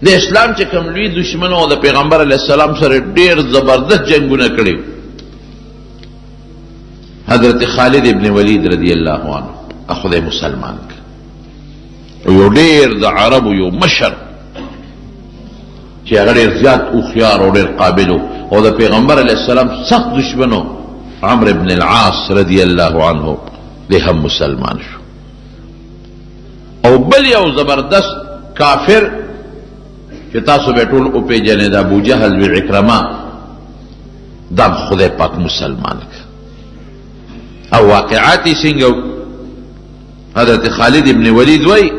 د اسلام چې کوم لوی دشمن او د پیغمبر علیه السلام سره ډیر زبردست جنگونه کړي. حضرت خالد ابن ولید رضی الله عنه خدای مسلمان ک یو ډیر د عربو یو مشر چې هغه ډیر زیات هوښیار او ډیر قابل او د پیغمبر علیه السلام سخت دشمنو عمرو ابن العاص رضی الله عنه دی هم مسلمان شو. او بل یو زبردست کافر چې تاسو به ټول او پیژنئ د ابو جهل و عکرمه دا خدای پاک مسلمان ک. او واقعاتی څنګه حضرت خالد ابن ولید وای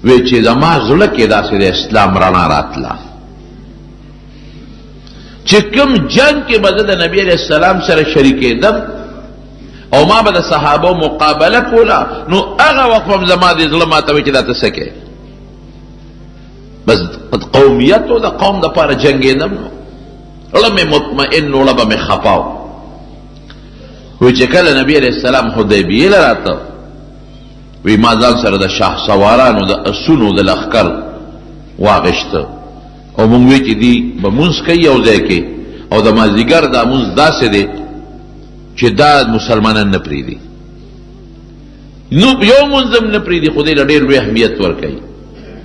چې زما زړه کې داسې د اسلام رڼا راتله چې کوم جنگ کې به زه د نبي علیه السلام سره شریکېدم او ما به د صحابو مقابله کوله نو هغه وخت هم زما د زړه ماته وایي چې دا ته څه کوې بس قومیت او د قوم دپاره جنګېدم نو زړه مې مطمئن و زړه به مې خفه و. وی چې کله نبی علیه السلام حدیبیې له راته وی ما ځان سره د شاه سوارانو د اسونو د لښکر واغېسته او مونږ وی چې دی به مونځ کوي یو ځای کې او د مازدیګر دا مونځ داسې دی چې دا مسلمانان نه پرېږدي نو یو مونځ هم نه پرېږدي خو دې له ډېر لوی اهمیت ورکوي.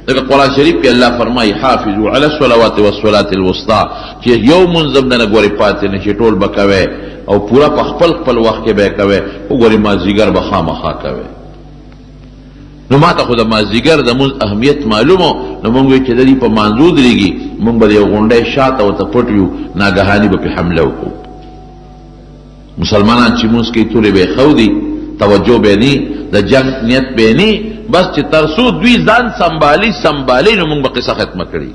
ځکه قرآن شریف کې الله فرمایي حافظوا علی الصلوات والصلاة الوسطی چې یو مونځ هم نه ګورې پاتې نه شي ټول به کوئ او پورا په خپل خپل وخت کې به کوئ وګورې مازدیګر به خامخا کوئ. نو ما ته خو د مازدیګر د مونځ اهمیت معلومو نو مونږ وایو چې د دې په مانځو درېږي مونږ به د یو غونډۍ شاته ورته پټ یو ناګهاني به پې حمله وکړو. مسلمانان چې مونځ کوي تورې به یې ښودي توجه به نه د جنګ نیت به نه بس چې تر څو دوی ځان سنبالي نو مونږ به قصه ختمه کړي.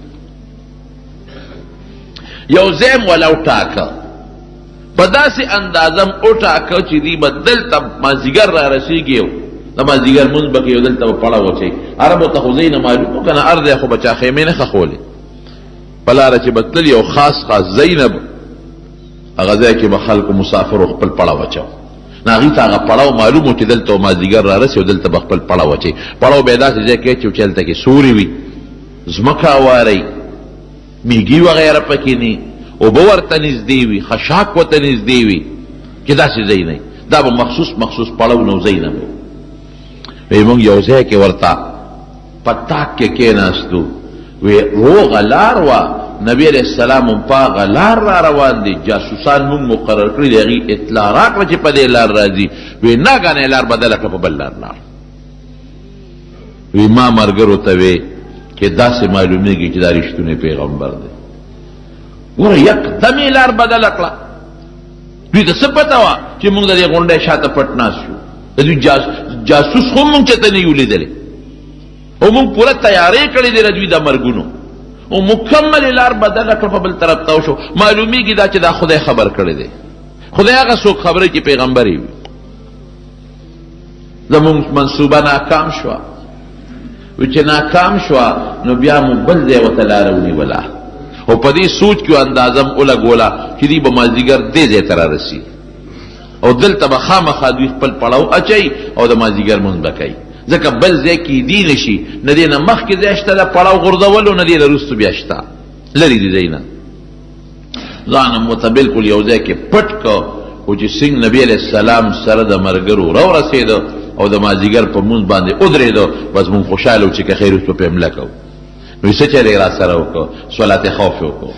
یو ځای م وله وټاکه په داسې اندازم وټاکه چې دوی به دلته مازدیګر را رسېږي د مازدیګر مونځ به کوي او دلته به پړه واچوي. عربو ته خو ځای نه معلوم و که نه ارض خو به چا خیمې نه ښخولې په لاره چې به تلل یو خاص ځای نه هغه ځای کې به خلکو مسافرو خپل پړه واچو نو هغوی ته هغه پړاو معلوم و چې دلته مازدیګر را رسي او دلته به خپل پړه واچوي. پړاو به یې داسې ځای کې اچوي چې هلته کې سوري وي ځمکه هوارئ میږي وغیره پکې نه اوبه ورته نږدې وي خشاک ورته نږدې وي چې داسې ځای نه دا به مخصوص پړو نو ځای نه وی مونږ یو ځای کې ورته په تاک کې کېناستو وی روغه لار وه نبی علیه السلام هم په هغه لار را روان دي جاسوسان مونږ مقرر کړي دي هغې اطلاع راکړه چې په دې لار راځي وی ناګانې لار بدله کړه په بل لار لاړ. وی ما ملګرو ته وی چې داسې معلومیږي چې دا رښتونی پیغمبر دی ګوره یکدم یې لار بدله کړه. دوی ته څه پته وه چې مونږ د دې غونډۍ شاته پټ ناست شو د دوی جاسوس خو مونږ چېرته نه یو لیدلی او مونږ پوره تیاری کړې دی د دوی د مرګونو او مکمل لار بدله کړه په بل طرف ته وشو. معلومیږي دا چې دا خدای خبر کړی دی خدای هغه څوک خبره چې پیغمبر یې وي. زمونږ منصوبه ناکام شوه و چې ناکام شوه نو بیا مو بل ځای ورته لاره ونیوله او په دې سوچ کې اندازه م ولګوله چې دوی به مازدیګر دې ځای ته رارسي او دلته به خامخا دوی خپل پړاو اچوي او د مازدیګر مونځ به کوي ځکه بل ځای کې دی نه شي نه دې نه مخکې ځای شته د پړاو غورځولو نه دې نه وروستو بیا شته لرې دي ځای نه ځان هم ورته بلکل یو ځای کې پټ که او چې څنګه نبي علیه السلام سره د ملګرو راورسېده او د مازدیګر په مونځ باندې ودرېده بس مونږ خوشحاله و چې که خیر وروستو پې حمله کوو نو څه چلې را سره وکړو صلات خوف وکړو.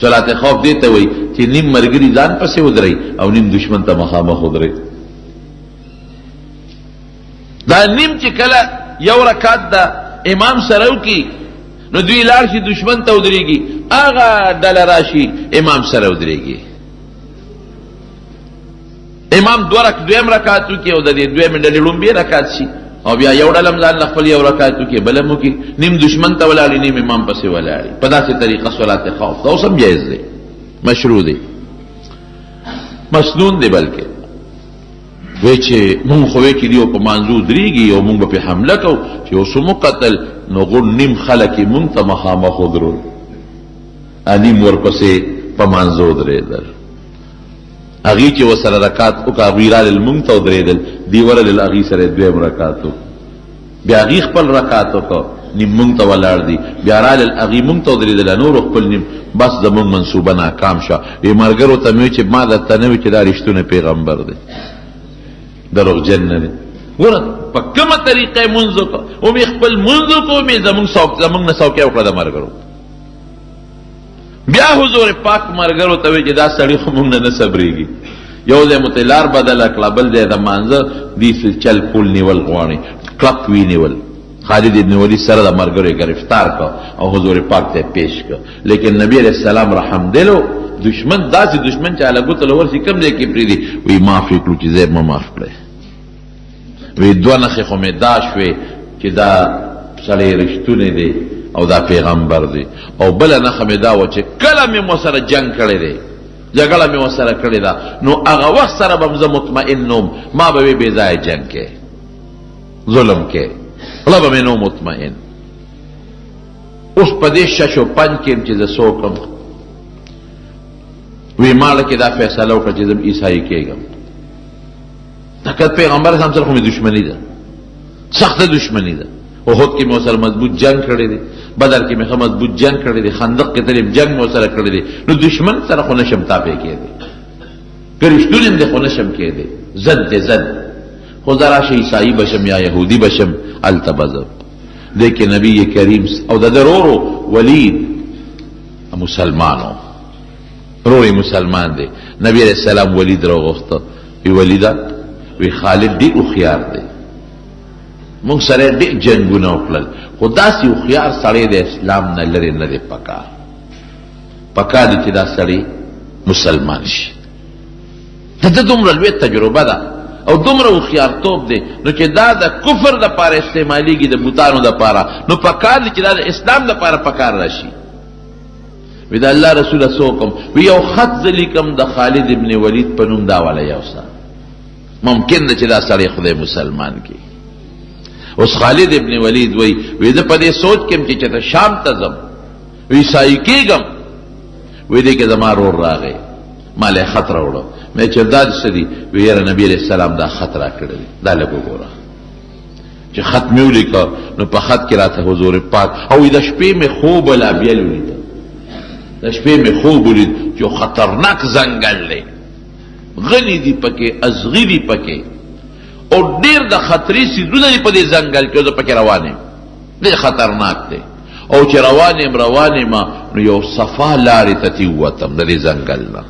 صلات خوف دې ته وایي چې نیم ملګري ځان پسې ودرئ او نیم دشمن ته مخامخ ودرئ. دا نیم چې کله یو رکعت د امام سره وکړي نو دوی لاړ شي دشمن ته ودرېږي هغه ډله راشي امام سره ودرېږي. امام دویم رکعت وکړي او د دې دویمې ډلې لومبې رکعت شي او بیا یو ډله هم ځان له خپل یو رکعت وکړي بله هم وکړي نیم دشمن ته ولاړي نیم امام پسې ولاړي په داسې طریقه صلات خوف دا اوس هم جایز دی مشروع دی مسنون دی. بلکې وی چې مونږ خو وی چې دیو په مانځو درېږي او مونږ به پې حمله کوو چې اوس مو قتل نو غون نیم خلک یې مونږ ته مخامخ ودرول نیم ورپسې په مانځو درېدل هغې چې ورسره رکات وکړه هغوی رالل مونږ ته ودرېدل دی ورلل هغې سره دویم رکات بیا هغې خپل رکعت وکړو نیم مونږ ته ولاړ دي بیا رالل هغې مونږ ته ودرېدله نورو خپل نیم بس زمونږ منصوبه ناکام شوه وی ملګرو ته مې وی چې ما درته نه وي چې دا رښتونی پیغمبر دی دروغجن نه دی ګوره په کومه طریقه یې مونځ وکړه ومې خپل مونځ وکړو ومې زمونږ نه سوکیا وکړه د ملګرو بیا حضور پاک ملګرو ته وی چې دا سړي خو مونږ نه صبرېږي یو ځای مو ته لار بدله کړه بل ځای د مانځه دې چل پول نیول غواړي کلک وینیول خالد ابن ولید سره د ملګرو یې گرفتار کړ او حضور پاک ته پیش کړ لیکن نبی علیہ السلام رحم دلو دشمن داسې دشمن چې هله ګوته له ورسي کوم ځای کې پرېږدي وی معاف یې کړو چې ځای مه معاف کړی وی دوه نښې خو مې دا شوې چې دا سړی رښتونی دی او دا پیغمبر دی او بله نښه مې دا وه چې کله مې ورسره جنګ کړی دی جګړه مې ورسره کړې ده نو هغه وخت سره به زه مطمئن نوم ما به وی بې ځایه جنګ کې ظلم کې خلا به مې نو مطمئن اوس په دې شش و پنج کې چې زه څوکم وی ماله کې دا فیصله وکړه چې زه عیسایي کېږم حقیقت پیغمبر اسلام سره خو مې دشمني ده سخته دشمني ده احد کې مې ورسره مضبوط جنگ کړی دی بدر کې مې ښه مضبوط جنگ کړی دی خندق کې تلیم جنگ مې ورسره کړی دی نو دشمن سره خو نشم تاپې کېدی که رښتونی م دی خو نشم کېدی ضد دی ضد خو زه راشه عیسایي بشم یا یهودي بشم هلته به زه دی کې نبی کریم او د ده رورو ولید مسلمانو رور مسلمان دی نبی علیہ السلام ولید راوغوښته وی ولیده وی خالد ډېر هوښیار دی مونږ سره ډېر جنګونه وکړل خو داسې هوښیار سړی د اسلام نه لرې نه دی پکار دی چې دا سړی مسلمان شي د ده دومره لوی تجربه ده او دومره هوښیارتوب دی نو چې دا د کفر دپاره استعمالیږي د بوتانو دپاره نو پکار دی چې دا د اسلام دپاره پکار راشي وی د الله رسوله څه وکړم وی یو خط زه لیکم د خالد ابن ولید په نوم دا والا یو څه ممکن ده چې دا سړی خدای مسلمان کی اوس خالد ابن ولید وی زه په دې سوچ کې چې چېرته شام ته ځم وی عیسایي کېږم وی دې کې زما رور راغی ما له خط راوړو مې چې دا څه دي وی یاره نبي علیہ السلام دا خط راکړی دی دا لږ وګوره چې خط مې ولیکه نو په خط کې راته حضور پاک او د شپې مې خوب الابیل ولیده د شپې مې خوب ولید چې خطرناک ځنګل دی غنی دی پکې ازغی دی پکې او ډیر د خطرې سیدونه دی په دې ځنګل کې زه پکې روان یم ډېر خطرناک دی او چې روان یم نو یو صفا لارې ته تې ووتم د دې ځنګل نه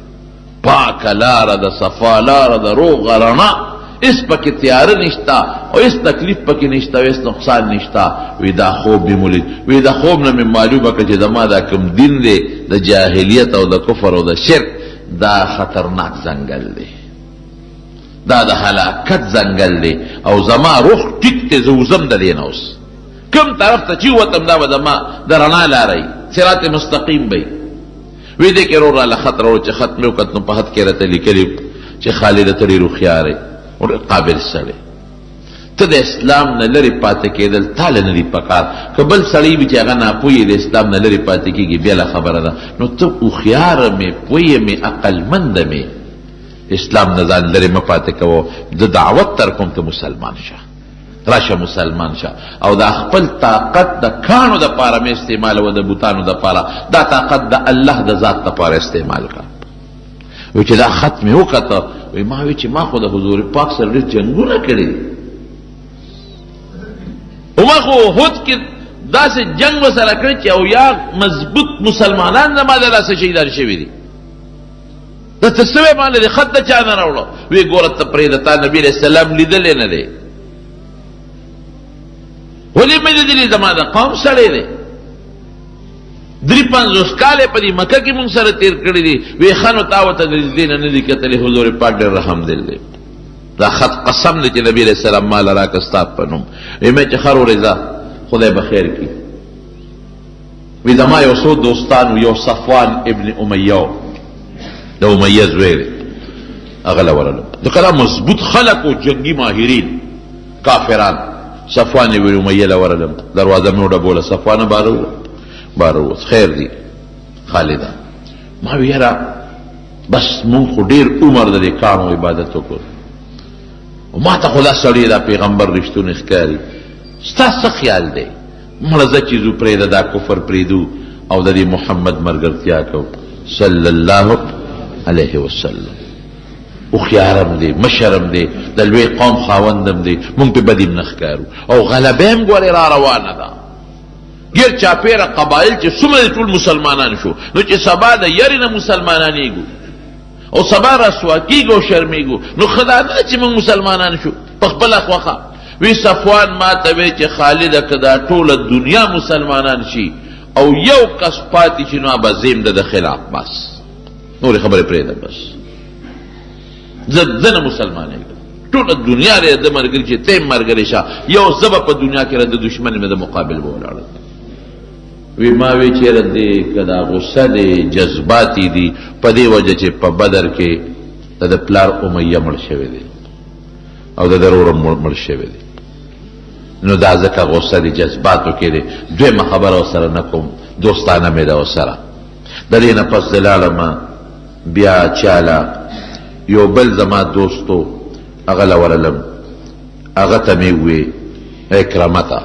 پاکه لاره د صفا لاره د روغه رڼا هېڅ پکې تیاره نشته او هېڅ تکلیف پکې نشته او هېڅ نقصان نشته وی دا خوب مې مولید وی د خوب نه مې معلومه کړه چې زما دا کوم دین دی د جاهلیت او د کفر او د شرک دا خطرناک ځنګل دی دا د هلاکت ځنګل دی او زما روح ټیک دی زه وځم د دې نه اوس کوم طرف ته چې ووتم دا به زما د رڼا لاره وي صراط مستقیم به وی دې کې رور راله خط راوړو چې خط مې وکت نو په خط کې راته لیکلي چې خالد ته ډېر هوښیار یې او قابل سړی ته د اسلام نه لرې پاتې کېدل تاله نه دي پکار که بل سړی وي چې هغه ناپوهه د اسلام نه لرې پاتې کېږي بېله خبره ده نو ته هوښیاره مې پوهه مې عقلمنده مې اسلام نه ځان لرې مه پاتې کوو زه دعوت در کوم ته مسلمان شه راشه مسلمان شه او دا خپل طاقت د کاڼو دپاره مې استعمالوه د بوتانو دپاره دا طاقت د الله د ذات دپاره استعمال کړه وی چې دا خط مې وکته وی ما وی چې ما خو د حضور پاک سره ډېر جنګونه کړي او ما خو احد کې داسې جنګ ورسره کړی چې او یا مضبوط مسلمانان زما د لاسه شهیدان شوي دي درته څه وی ما د خط د چا نه راوړه وی ګوره ته پرېږده تا نبي علیه السلام لیدلی نه دی ولې مې لیدلي زما د قوم سړی دی 53 کاله په دې مکه کې مونږ سره تیر کړی دي وی خانو تاوته د دې نه دي کتلې حضور پاک ډېر رحم دل دی دا خط قسم دی چې نبی علیہ السلام مال راکه ستا په نوم وی مې چې خر ورځه خدای به خیر کړي وی زما یو څو دوستان یو صفوان ابن امیه د امیه زوی دی هغه له ورلم د کله مضبوط خلق او جنگي ماهرین کافران صفوان ابن امیه له ورلم دروازه مې وډبوله صفوان باروس خیر دی خالده ما وی یاره بس مونږ خو ډېر عمر د دې کاڼو عبادت وکړو او ما ته خو دا سړی دا پیغمبر رښتونی ښکاري ستا څه خیال دی مړه زه چې ځو پرېږده دا کفر پرېږدو او د دې محمد ملګرتیا کوو صلی الله علیه وسلم هوښیارم دی مشرم دی د لوی قوم خاوندم دی مونږ پې بدیم نه ښکارو او غلبه هم ګورې را روانه ده ګیر چاپېره قبایل چې څومره ټول مسلمانان شو نو چې سبا د یرې نه مسلمانانېږو او سبا رسوا کېږو او شرمېږو نو ښه دا نه چې مونږ مسلمانان شو په خپله خوښه وی صفوان ما ته وی چې خالده که دا ټوله دنیا مسلمانان شي او یو کس پاتې شي نو به زیم د خلاف بس نورې خبرې پرېږده بس زه نه مسلمانېږم ټوله دنیا دی د ملګري چې ته یې ملګری شه یو زه به په دنیا کې د دشمن مې د مقابل به ولاړم وی ما وی چېرې دی که دا غصه دی جذباتي دي په دې وجه چې په بدر کې د پلار امیه مړ شوی دی او د ضرور مړ شوی دی نو دا ځکه غصه دی جذباتو کې دی دویمه خبره ورسره نه کوم دوستانه مې ده ورسره د دې نه پس زه لاړم بیا چاله یو بل زما دوستو هغه له ورلم هغه ته مې ووې اکرمه ته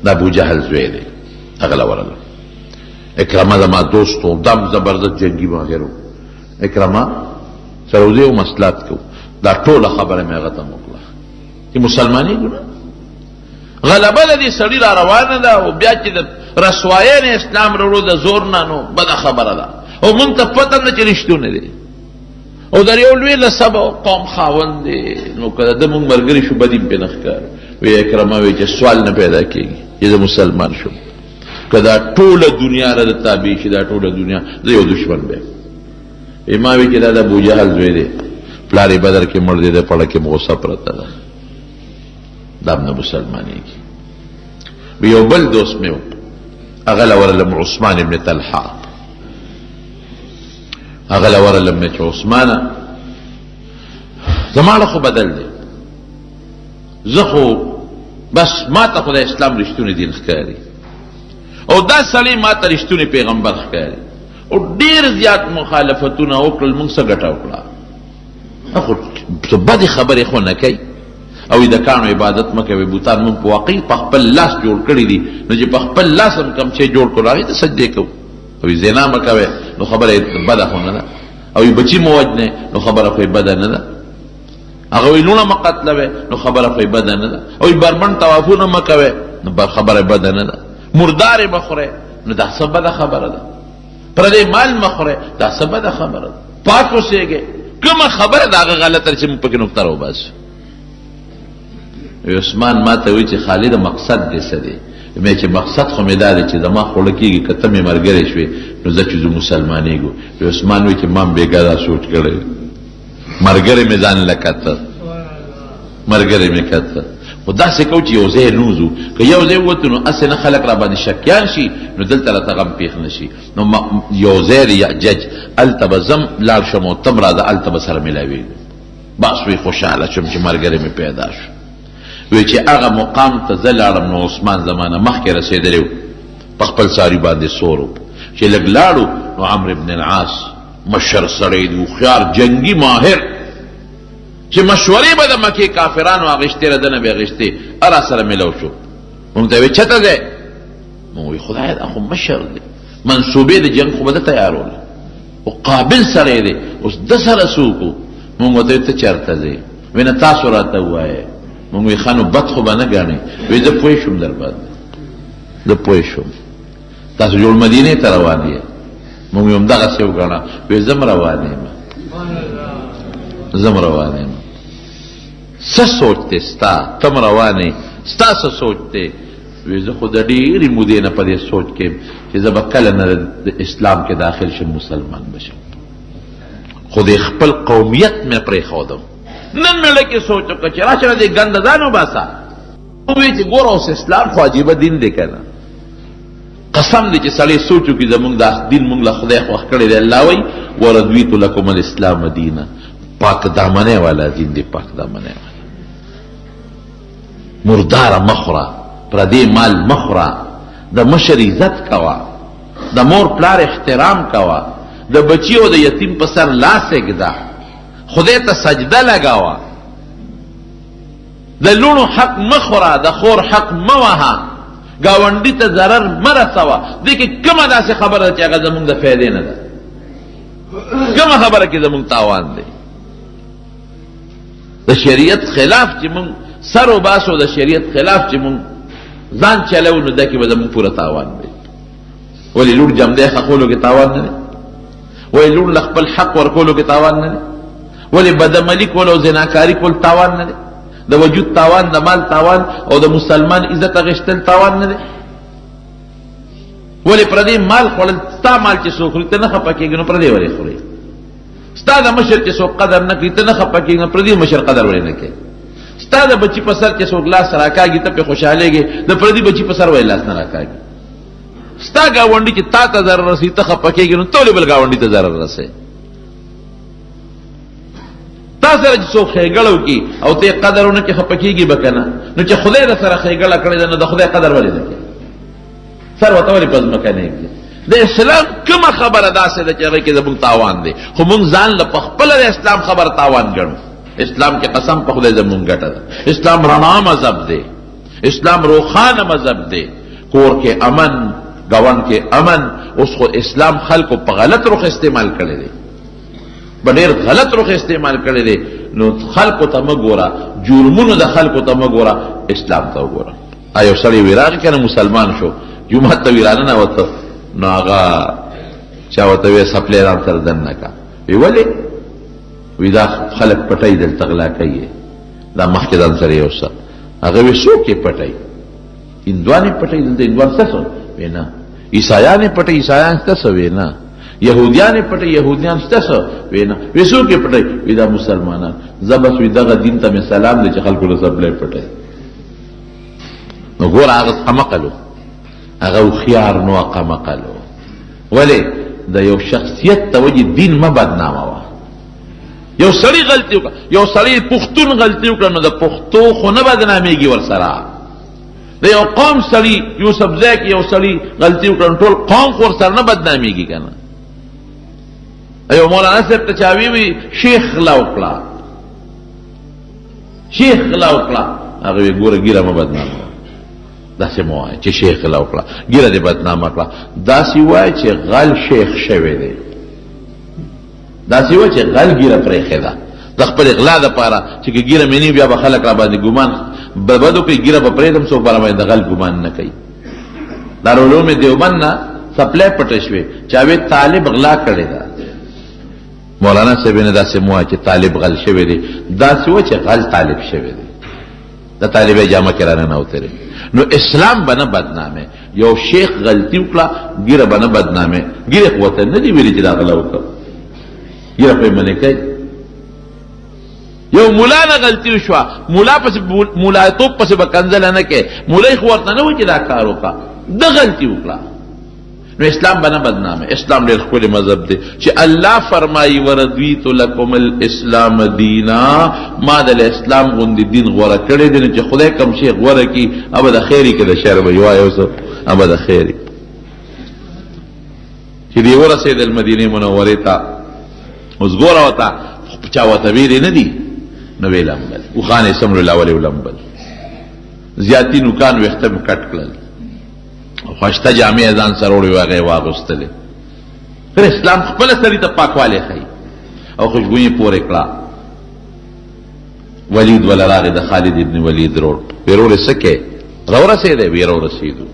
د ابوجهل زوی دی هغه له ورلم اکرمه زما دوستو دم زبردست جنګي ماهر و اکرمه سره وځې و مصلحت کوو دا ټوله خبره مې هغه ته وکړه چې مسلمانېږو نه غلبه د دې سړي را روانه ده او بیا چې د رسوایۍ نه اسلام راوړو د زور نه نو بده خبره ده او مونږ ته پته نه چې رښتونه دی او در یو لوی لسب قوم خاوند دی نو که د مونږ ملګري شو بدیم پې نه ښکارو وی اکرمه وی چې سوال نه پیدا کېږي چې زه مسلمان شم که دا ټوله دنیا را د تابع شي دا ټوله دنیا زه یو دشمن بیم ما وی چې دا د ابوجهل زوی دی پلار یې بدر کې مړ دی د پړه کې غصه پرته ده دا هم نه مسلمانېږي یو بل دوست مې و هغه له ورلم عثمان ابن طلحه هغه له ورلم مې چې عثمانه زما له خو بدل دی زه خو بس ما ته خو د اسلام رښتونی دین ښکاري او دا سړی ما ته رښتونی پیغمبر ښکاري او ډېر زیات مخالفتونه وکړل مونږ څه ګټه وکړه خو بدې خبرې خو نه کوي او د کاڼو عبادت مه کوئ بوتان مونږ په واقعي په خپل لاس جوړ کړي دي نو چې په خپل لاس هم کوم شی جوړ کړو هغې ته سجدې کوو او زنا مه کوئ نو خبره یې بده خو نه ده او بچي مو وجنې نو خبره خو یې بده نه ده هغه وایي لوڼه مه قتلوئ نو خبره خو یې بده نه ده او بربنډ طوافونه مه کوئ نو خبره یې بده نه ده مردارې مه خورئ نو دا څه بده خبره ده پردی مال مه خورئ دا څه بده خبره ده پاک اوسېږئ کومه خبره د هغه غلطه چې موږ پکې نقطه راوباسو عثمان ما ته وایي چې خالده مقصد دې څه دی مې چې مقصد خو مې دا دی چې زما خوړه کېږي که ته مې ملګری شوې نو زه چې زه مسلمانېږو عثمان وایي چې ما هم بېګا دا سوچ کړی ملګری مې ځان له کته ملګری مې کته خو داسې کوو چې یو ځای نوځو که یو ځای ووتو نو هسې نه خلک را باندې شکیان شي نو دلته راته غم پېښ نه شي نو یو ځای دی یعجج هلته به ځم لاړ شم او تم راځه هلته به سره میلاوېږو بس وی خوشحاله شم چې ملګری مې پیدا شو وی چې هغه مقام ته زه لاړم نو عثمان زمانه مخکې رسېدلی و په خپل ساري باندې سور و چې لږ لاړو نو عمرو بن العاص مشر سړی دی هوښیار جنګي ماهر چې مشورې به د مکې کافرانو اخېستې را دنه به اخېستې را سره میلو شو مونږ ته وی چته دی مونږ وی خدایه دا خو مشر دی منصوبې د جنګ خو به ده تیاروله او قابل سړی دی اوس ده سره څوک و مونږ ورته وی ته چېرته ځې وی نه تاسو راته ووایئ مونږ وی ښه نو بد خو به نه ګڼې وی زه پوه شوم در باندې زه پوه شوم تاسو جوړ مدینې ته روان یې مونږ وی همدغسې وګڼه وی زه م روان یم زه م روان یم څه سوچ دی ستا ته م روانې ستا څه سوچ دی وی زه خو د ډېرې مودې نه په دې سوچ کې چې زه به کله نه د اسلام کې داخل شم مسلمان بشم خو د خپل قومیت مې پرېښودم نن مې لکه سوچ وکړه چې راشه د دې ګنده ځان وباسه ووایي چې ګوره اوس اسلام خو عجیبه دین دی که نه قسم دی چې سړی سوچ وکړي زمونږ دا دین مونږ له خدای خوښ کړی دی الله وایي ورضویت لکم الاسلام دینا پاک دامنۍ والا دین دی پاک دامنۍ والا مرداره مخوره پردی مال مخوره د مشر عزت کوه د مور پلار احترام کوه د بچی او د یتیم په سر لاس ایږده خدای ته سجده لګاوه د لونو حق مخوره، د خور حق موها، گاونډي ته ضرر مرسوه. دې کې کومه داسې خبره ده چې هغه زمونږ د فایدې نه ده؟ کومه خبره کې زمونږ تاوان دی؟ د شریعت خلاف چې مونږ سر و باسو، د شریعت خلاف چې مونږ ځان چلو، نو دا کې به زمونږ پوره تاوان دی. ولې لور جمدی خقولو کې تاوان نه دی؟ ولې لور لخپل حق ورکولو کې تاوان نه دی؟ ولې بدعملي کول او زناکاری کول تاوان نه دی؟ د وجود تاوان، د مال تاوان او د مسلمان عزت اغشتل تاوان نه دی؟ ولې پردې مال خوړل، ستا مال چې څوک خوري ته نه خفه کېږي، نو پردې ولې خوري؟ ستا د مشر چې څوک قدر نه کوي ته نه خفه کېږي، نو پردې مشر قدر ولې نه کوي؟ ستا د بچی په سر چې څوک لاس راکاږي ته پې خوشحالېږي، د پردې بچی په سر ولې لاس نه راکاږي؟ ستا ګاونډي چې تا ته ضرر رسي ته خفه کېږي، نو ته ولې بل ګاونډي ته ضرر رسوي؟ تا سره چې څوک ښېګړه وکړي او ته یې قدر ونه کړې خفه کېږي به که نه؟ نو چې خدای در سره ښېګړه کړې ده، نو د خدای قدر ولې نه کوې؟ سر ورته ولې په ځمکه نه ږدي؟ د اسلام کومه خبره داسې ده چې هغې کې زموږ تاوان دی، خو موږ ځان له په خپله د اسلام خبره تاوان ګڼو. اسلام کې قسم په خدای زموږ ګټه ده. اسلام رڼا مذهب دی، اسلام روښانه مذهب دی. کور کې امن، ګاونډ کې امن. اوس خو اسلام خلکو په غلط رخ استعمال کړی دی، په ډېر غلط رخ استعمال کړی دی. نو خلکو ته مه ګوره، جرمونو د خلکو ته مه ګوره، اسلام ته وګوره. یو سړی وی راغی که نه مسلمان شو، جومات ته وی راننوته، نو هغه چا ورته وی سپلی ران سره دننه کا. وی ولې؟ وی دا خلک پټی دلته غلا کوي، دا مخکې ځان سره یو څه. هغه وی څوک یې پټی؟ هندوان یې پټی دلته؟ هندوان څه څه؟ وی نه. عیسایان یې پټی؟ عیسایان څه څه؟ وی نه. یهودیان یې پټی؟ یهودیان څه څه؟ وی نه. وی څوک یې پټی؟ وی دا مسلمانان. زه بس وی دغه دین ته مې سلام دی چې خلکو له سپلی پټی. نو ګوره هغه قمقلو، هغه هوښیار نو قمقلو. ولې؟ د یو شخصیت ته وجې دین مه بدنامه وه. یو سړی غلطي وکړه، یو سړی پښتون غلطي وکړه، نو د پښتو خو نه بدنامېږي ورسره. د یو قوم سړي یوسفزی کې یو سړي غلطي وکړه، نو ټول قوم خو ورسره نه بدنامېږي که نه؟ یو مولانا صاحب ته چا وی شیخ غلا وکړه، شیخ غلا وکړه. هغه وی ګوره ګیره مه بدنامه، داسې مه وایه چې شیخ غلا وکړه، ګیره دې بدنامه کړه. داسې وایه چې غل شیخ شوی دی، داسې وایه چې غل ګیره پرېښې ده د خپل غلا دپاره، چې که ګیره مې نه بیا به خلک را باندې ګمان بد وکړي، ګیره به پرېږدم څوک به را باندې د غل ګمان نه کوي. دارالعلوم دیوبند نه سپلی پټه شوې، چا وی طالب غلا کړې ده. مولانا صاحب نه داسې مه وایه چې طالب غل شوی دی، داسې وایه چې غل طالب شوی دی، د طالبې جامه کې را ننوتلی. نو اسلام به نه بدنامه. یو شیخ غلطي وکړه، ګیره به نه بدنامه. ګیره خو ورته نه دي ویلي چې دا غلا وکړه، ګیره خو یې منې کوي. یو مولا نه غلطي وشوه، مولا پسې مولایتوب پسې به کنځله نه کوي، مولای خو ورته نه وایي چې دا کار وکړه، ده غلطي وکړه. نو اسلام به نه بدنامه. اسلام ډېر ښکلی مذهب دی چې الله فرمایي ورضیت لکم الاسلام دینا، ما د اسلام غوندې دین غوره کړی دی. نو چې خدای کوم شی غوره کړي، ابه د خیر کې د شر به وایي، اوس ابه د خیر چې دی ورسېدل مدینې منورې ته. اوس ګوره ورته چا ورته ویلې نه دي، نو ویې لمبل اوښان یې سمرو لاولې ولمبل، زیاتي نوکان ویښته مې کټ کړل، خوشته جامې ځان سره وړې وې هغه یې واغوستلې. پھر اسلام خپله سړي ته پاکوالی ښیي او خوشبویي پورې کړه. ولید وله راغی د خالد ابن ولید روډ، وی وروړې څه کې راورسېدی؟ وی راورسېدو.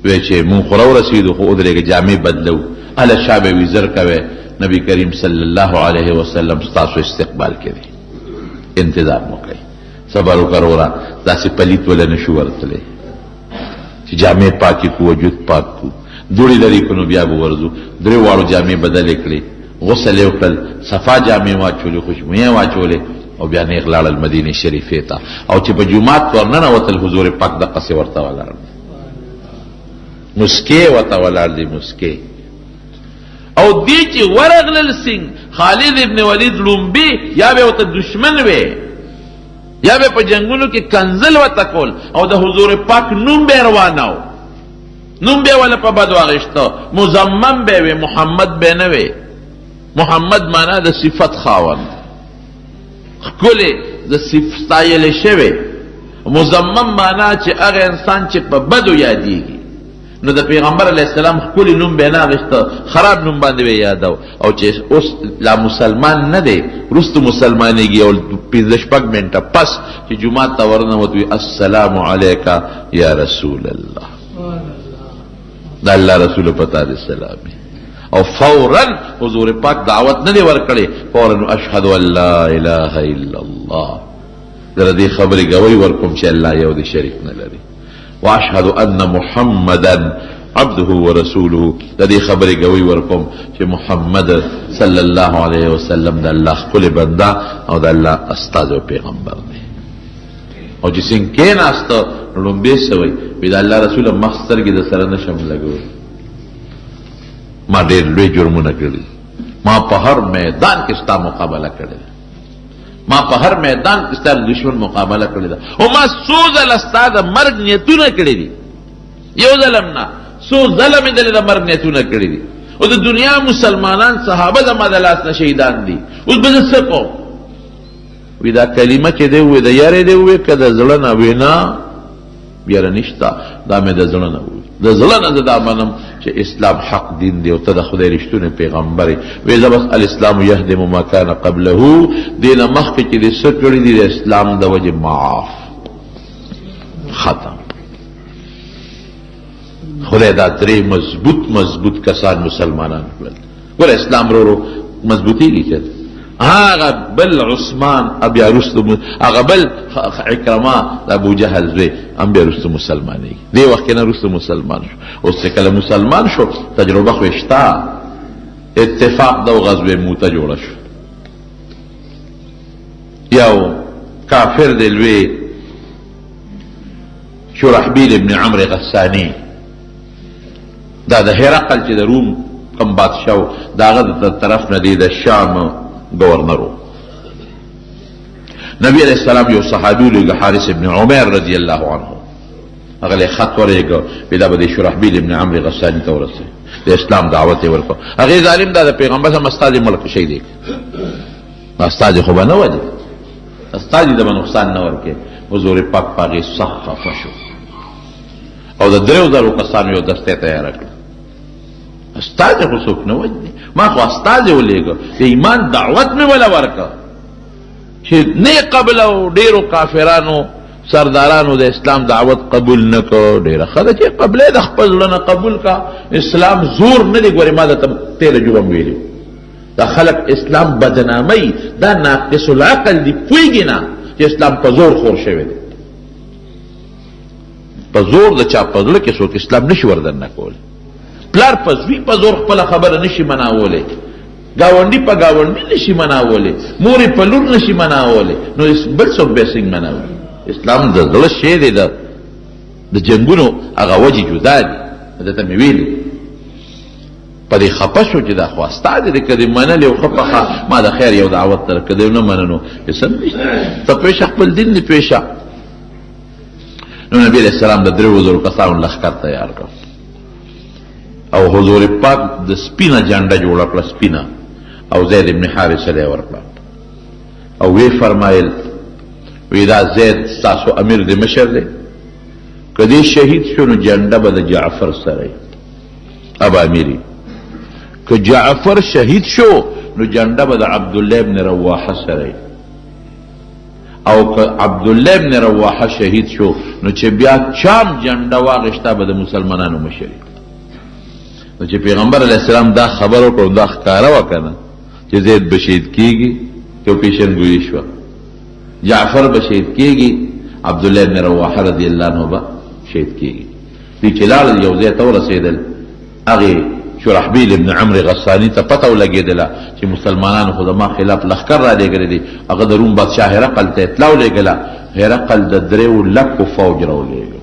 وی چې مونږ خو راورسېدو، خو ودرېږه جامې بدلو. هله شا به وي زر کوی، نبی کریم صلی الله علیه وسلم ستاسو استقبال کې دی، انتظار مو کوي. صبر وکړه وروره، داسې پلیت وله نه شو ورتلی چې جامې پاکې کو، وجود پاک کو. دوړې لرې کړو بیا به ورځو. درې واړو جامې بدلې کړې، غسل یې وکړل، صفا جامې واچولې، خوشبویې واچولې، او بیا نیغ لاړل مدینې شریفې ته. او چې په جومات ورننوتل، حضور پاک دقسې ورته ولاړ دی، مسکې ورته ولاړ دی، مسکې. او دی چې ورغلل سنگ خالد ابن ولید لومبي، یا به ورته دشمن وی، یا به په جنگونو کې کنزل ورته کول، او د حضور پاک نوم به رواناو، نوم به ولا په بد واغشته، مزمم به وی، محمد به نه وی. محمد معنا د صفت خاوند، ښکلی د ستایل شوی مزمم معنا چې هغه انسان چې په بدو یادېږي نو د پیغمبر علیه السلام خپل نوم به نه اخیسته خراب نوم باندې به یادو او چې اوس لا مسلمان نه دی وروسته مسلمانېږي او 15 منټه پس چې جومات ته ورنوت وي السلام علیک یا رسول الله دا الله رسول پتا دې سلام او فورا حضور پاک دعوت نه دی ورکړي فورا اشهد ان لا اله الا الله در دې خبرې گواہی ورکوم چې الله یو دی شریک نه لري واشهد ان محمدا عبده ورسوله د دې خبرې گواہی ورکوم چې محمد صلی الله علیه وسلم د الله خپل بنده او د الله استاد او پیغمبر دی او چې څنګه کېناسته لومبې سوی وي د الله رسول مخ سترګې د سره نشم لګوي ما ډېر لوی جرمونه کړي ما په هر میدان کې ستا مقابله کړې ما په هر میدان کې ستا دشمن مقابله کړې ده او ما څو ځله ستا د مرګ نیتونه کړي دي یو ځل نه څو ځله مې د مرګ نیتونه کړي دي او د دنیا مسلمانان صحابه زما د لاس نه شهیدان دي اوس به زه څه کوم وی دا کلمه چې دی وی د یارې دی وی که د زړه نه وی نه بیاره نشته دا مې د زړه نه وی د زړه نه زه دا منم چې اسلام حق دین دی او ته د خدای رښتونی پیغمبر یې وی زه بس الاسلام یهدم ما کان قبله دې نه مخکې چې دې څه کړي دي د اسلام د وجې معاف ختم خدای دا درې مضبوط کسان مسلمانان کړل ګوره اسلام رو مضبوطېږي که هغه بل عثمان بیا رستو هغه بل عکرمه د ابو جهل زوی هم بیا رستو مسلمانېږي دې وخت کې نه رستو مسلمان شو اوس چې کله مسلمان شو تجربه خو شته اتفاق د غزوه موته جوړه شو یو کافر دی لوی شرحبیل ابن عمرو غسانی دا د هرقل چې د روم کم بادشاه د هغه د طرف نه دی د شام گورنرو نبی علیہ السلام یو صحابی لگا حارث ابن عمر رضی اللہ عنہ اگلے خط ورگا پیدا با دی شرحبیل ابن عمرو غسانی تورسے دی اسلام دعوت ورکا اگے ظالم دا پیغمبر سم استاد ملک شئی دیکھ استاد خوبا نو دی استاد دا نقصان نور کے حضور پاک پاگی صحفا فشو او دا دریو دارو کسانو یو دستے تیار کر استاد خو څوک نه وجني ما خو استاد ولېږه د ایمان دعوت مې ولا ورکه چې نه قبل او ډېرو کافرانو سردارانو د اسلام دعوت قبول نه کړ ډېره ښه ده چې قبلې د خپل زړه نه قبول کا اسلام زور نه دی ګورې ما درته تېره جوړم ویلي دا خلک اسلام بدنامۍ دا ناقص العقل دی پوهېږي نه چې اسلام په زور خور شوی دی په زور د چا په زړه کې څوک اسلام نشي وردن نه کولی پلار په زوی په زور خپل خبره نشي مناولی گاونډي په گاونډي نشي مناولی مورې په لور نشي مناولی نو بل څوک به څنګه مناولی اسلام د زړه شی دی د جنګونو هغه وجې جدا دي درته مې ویلي په دې خفه شو چې دا خو استاد دی که دې منلې او خفه ما د خیر یو دعوت در که دې نه مننو اسم نشته ته پېشه خپل دین دې پېشه نو نبي علیه السلام د 3000 کسانو لښکر تیار کړ او حضور پاک د سپینه جنډه جوړه کړه سپینه او زید ابن حارثه له ورکړه او وی فرمایل وی دا زید تاسو امیر د مشر دی کدی شهید شو نو جنډه به د جعفر سره ابا امیری که جعفر شهید شو نو جنډه به د عبد الله ابن رواحه سره او که عبد الله ابن رواحه شهید شو نو چې بیا چام جنډه واغشته به د مسلمانانو مشر نو چې پیغمبر علیه السلام دا خبر وکړو دا ښکاره وکنه چې زید به شهید کیږي که پیشنګویي شوه جعفر به شهید کیږي عبدالله بن رواحه رضی الله عنه به شهید کیږي دوی چې لاړل یو ځای ته ورسېدل هغې شرحبیل ابن عمرو غسانی ته پته ولګېدله چې مسلمانانو خو زما خلاف لښکر را لېږلی دی هغه د روم بادشاه هرقل ته اطلاع ولېږله هرقل د 3 لکو فوج را ولېږه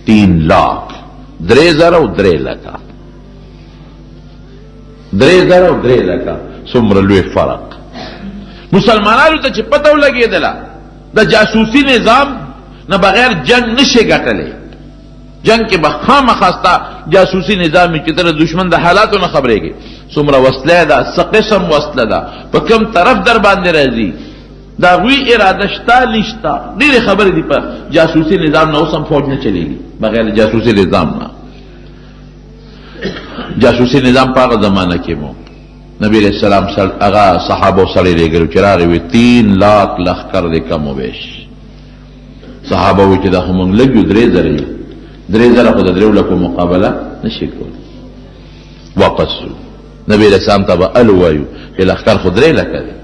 3 لاک 3000 او 3 لکه 3000 او 3 لکه څومره لوی فرق مسلمانانو ته چې پته ولګېدله د جاسوسي نظام نه بغیر جنگ نشي ګټلی جنگ کې به خامخا ستا جاسوسي نظام چې ته د دشمن د حالاتو نه خبرېږي څومره وسله ده څه قسم وسله ده په کوم طرف در باندې راځي دا غوی اراده شتا نشتا ډېرې خبرې دي په جاسوسي نظام نه اوس هم فوج نه چلېږي بغیر جاسوسي نظام نه جاسوسي نظام په هغه زمانه کې مو نبی علیہ السلام هغه صحابه سره لېږلو چې راغی وي 3 لاک لښکر دی کم و بیش صحابه وایي چې دا خو موږ لږ یو 3,000 3,000 خو د 3 لکو مقابله نشي کولی واپس شو نبی علیہ السلام ته به ال وایو چې لښکر خو 3 لکه دی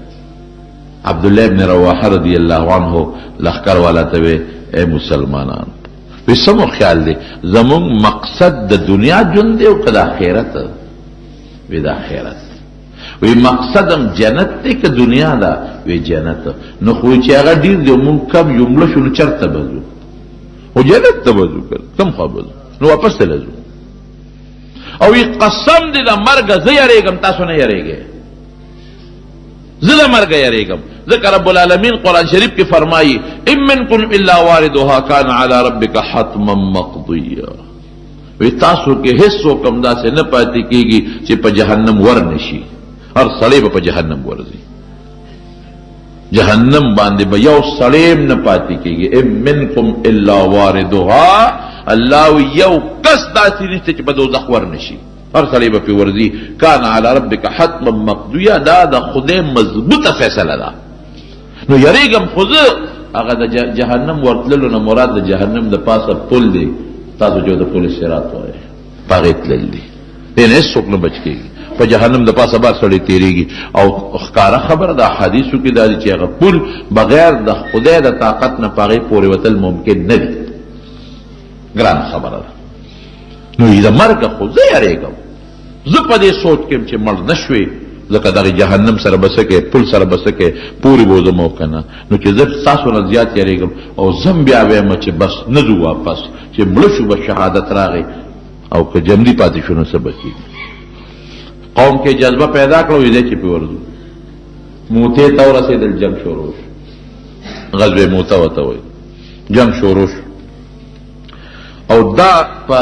عبدالله ابن رواحه رضی الله عنه لښکر والا ته وی اے مسلمانان وی سمو خیال دی زمون مقصد د دنیا ژوند دی او که د آخرت وی د آخرت وی مقصدم جنت دی که دنیا ده وی جنت نو خو چې هغه ډیر دی مونږ کم یمله شو نو چرته بځو او جنت ته بځو کم خوا بځو نو واپس ته لځو او وی قسم دی د مرګ زه یریږم تاسو نه یریږئ زه د مرګ یریږم ذکر رب العالمین قرآن شریف کی فرمائی ان منکم الا واردها کان علی ربک حتما مقضیا وی تاسو کې هیڅ حکم داسې نه پاتې کیږي چې په جهنم ور نشي هر سړی به په جهنم ورځي جهنم باندې به یو سړی نه پاتې کیږي ان منکم الا واردها الله یو کس داسې نشته چې په دوزخ ور نشي هر سړی به پې ورځي کان علی ربک حتما مقضیا دا د خدای مضبوطه فیصله ده نو یریږم خو زه هغه د جهنم ورتللو نه مراد د جهنم د پاسه پل دی تاسو جو د پل صراط وایي په هغې تلل دي دې نه هېڅوک نه بچ کېږي په جهنم د پاسه بار سړی تېرېږي او ښکاره خبره د احادیثو کې دا دي چې هغه پل بغیر د خدای د طاقت نه په هغې پورې وتل ممکن نه دي ګرانه خبره ده نو د مرګه خو زه یریږم زه په دې سوچ کې چې مړ نه شوې ځکه دغه جهنم سره به څه کوې پل سره به څه کوې پورې به وځم او که نه نو چې زه ستاسو نه زیات یریږم او زم بیا وایم چې بس نه ځو واپس چې مړه شو به شهادت راغی او که جمدي پاتې شو نو څه به کېږي قوم کې جذبه پیدا کړه ویدی چې پې ورځو موتې ته ورسېدل جنګ شروع شو غزوې موته ورته وایي جنګ شروع شو او دا په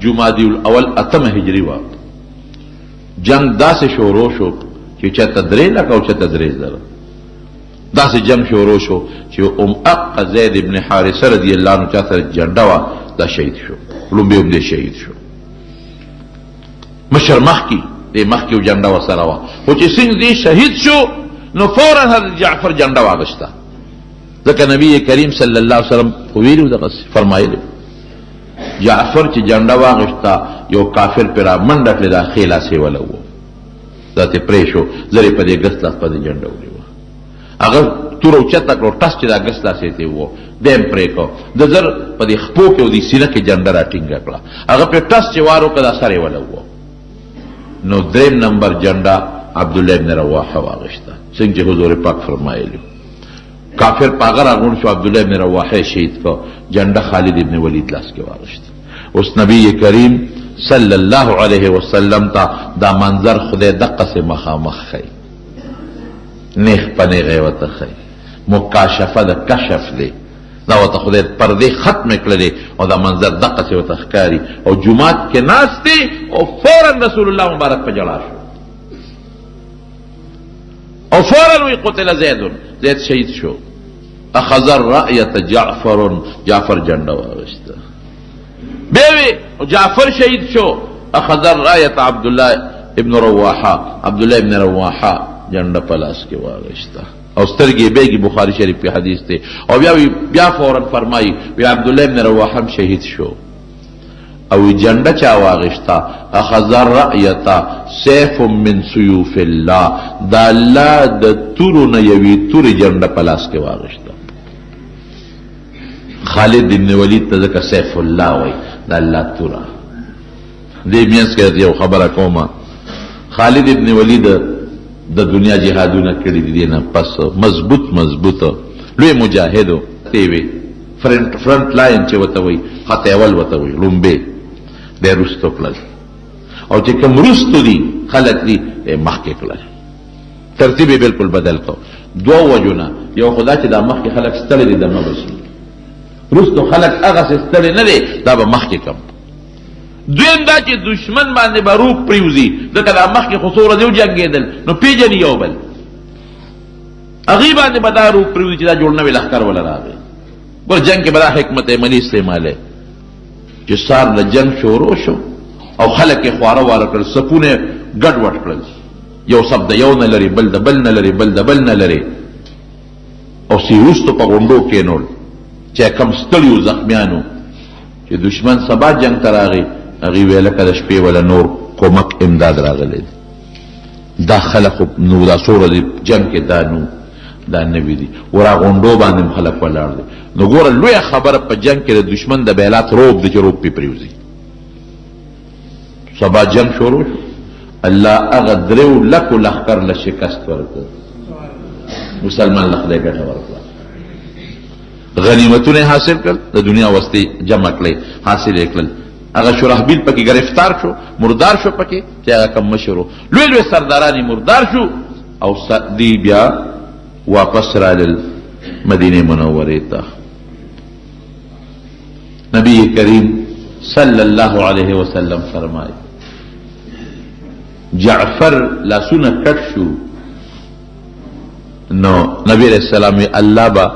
جمادی الاول 8 هجري وه جنگ داسې شروع شو چې چاته 3 لکه او چاته 3,000 داسې جنگ شروع شو چې اق زید ابن حارثه رضی الله عنه چا سره جنډه وه دا شهید شو لومبی هم دې شهید شو مشر مخکې دې مخکې جنډه ورسره وه خو چې څنګه دې شهید شو نو فورا حضرت جعفر جنډه واغشته ځکه نبی کریم صلی الله علیه وسلم خو ویلي دغسې فرمایلی جعفر چې جنډه واغشته یو کافر پې را منډه کړې دا ښې لاسې وله و دا ترې پرې شو زر یې په دې ګس لاس باندې جنډه ونیوه هغه توره اوچته کړو ټس چې دا ګس لاسې ته و دی هم پرې کړو د زر په دې خپو کې او دې سینه کې جنډه را ټینګه کړه هغه پرې ټس چې وار وکړه دا سر یې وله و نو 3 نمبر جنډه عبدالله ابن رواحه واغشته څنګه چې حضور پاک فرمایلی کافر پاغه راغون شو عبدالله ابن رواحه شهید کو جنډه خالد ابن ولید لاس کې واغشت اوس نبی کریم صلی الله علیه وسلم ته دا منظر خدای دقه سه مخامخ خی نیخ پنی غیوته خی مکاشفه د کشف دی دا وته خدای پردې ختم کړلې او دا منظر دقه سه وته ښکاری او جمعات کې ناشتي او فورا رسول الله مبارک په جلا شو او فورا وی قتل زید شهید شو اخذ الرأیت جعفر جنډه واغشته بیوی جعفر شهید شو اخذ الرأیت عبدالله ابن رواحه جنډه پلاس کې واغشته او سترګې بیگی بخاری شریف په حدیث ته او بیا فورا فرمایي وی عبدالله ابن رواحه شهید شو او جنډه چا واغشتا اخذ الرأیت سیف من سیوف الله دا الله د تورو نه یوی تور جنډه پلاس کې واغشتا خالد بن ولید ته ځکه سیف الله وای دا الله توره دې مینس کې یو خبره کومه خالد ابن ولید د دنیا جهادونه کړي دي نه پس مضبوط لوی مجاهدو تی وی فرنٹ لاین چې وته وي خط اول وته وي لومبه د رستو کړل او چې کوم رستو دي خلک دي مخکې کړل ترتیب بالکل بدل کو دو وجونه یو خدا چې د مخکې خلک ستړي دي دمه بشي رستو خلک هغه ستړي نه دي دا به مخکې کم دویم دا چې دشمن باندې به روح پریوزي ځکه د مخکې خو څومره دی وجنګېدل نو پیژني یو بل هغې باندې به دا روپ پرېږدي چې دا جوړ نوی لښکر وله راغی. ګوره جنګ کې به دا حکمت عملي استعمالی چې سار له جنګ شروع شو او خلک یې خواره واره کړل، صفونه ګډ وډ کړل، یو صف د یو نه لري، بل د بل نه لري، بل د بل نه لري، او سیروستو په غونډو کېنول چې کم ستړي زخمیانو چې دشمن سبا جنگ ته راغی. هغې ویله که د شپې وله نور کومک امداد راغلی دی. دا خلق نو دا څومره دی جنگ کې دا نوي دي، ورا غونډو باندې خلک ولاړ دي. نو ګوره لویه خبره په جنگ کې د دشمن د بیلات روب دی چې روب پې پرېوځي. سبا جنگ شروع شو، الله هغه 3 لکو لښکر له شکست ورکړ، مسلمان له خدای ګټه ورکړه، غنیمتونه حاصل کړل، د دنیا وسطې جمع کړئ حاصل یې کړل. هغه شرحبیل پکې گرفتار شو، مردار شو پکې چې هغه کم مشر و، لوی لوی سرداران مردار شو او دی بیا واپس رالل مدینه منورې ته. نبی کریم صلی الله علیه وسلم فرمایي جعفر لاسونه کټ شو، نو نبی علیہ السلام الله با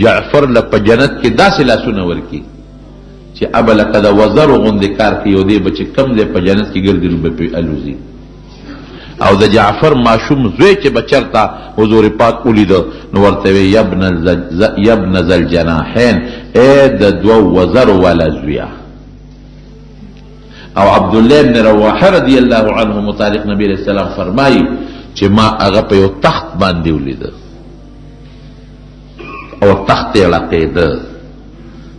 جعفر له په جنت کې داسې لاسونه ورکی چې اب لکه د وزر غوندې کار کوي، او دی به چې کم دی په جنت کې ګرځي نو به پې الوزي. او د جعفر ماشوم زوی چې به چرته حضور پاک ولیده نو ورته وی یبن ذوالجناحین، ای د 2 وزر والا زویه. او عبدالله بن رواحه رضی الله عنه متعلق نبی علیہ السلام فرمایي چې ما هغه په یو تخت باندې ولیده او تخت یې لقیده،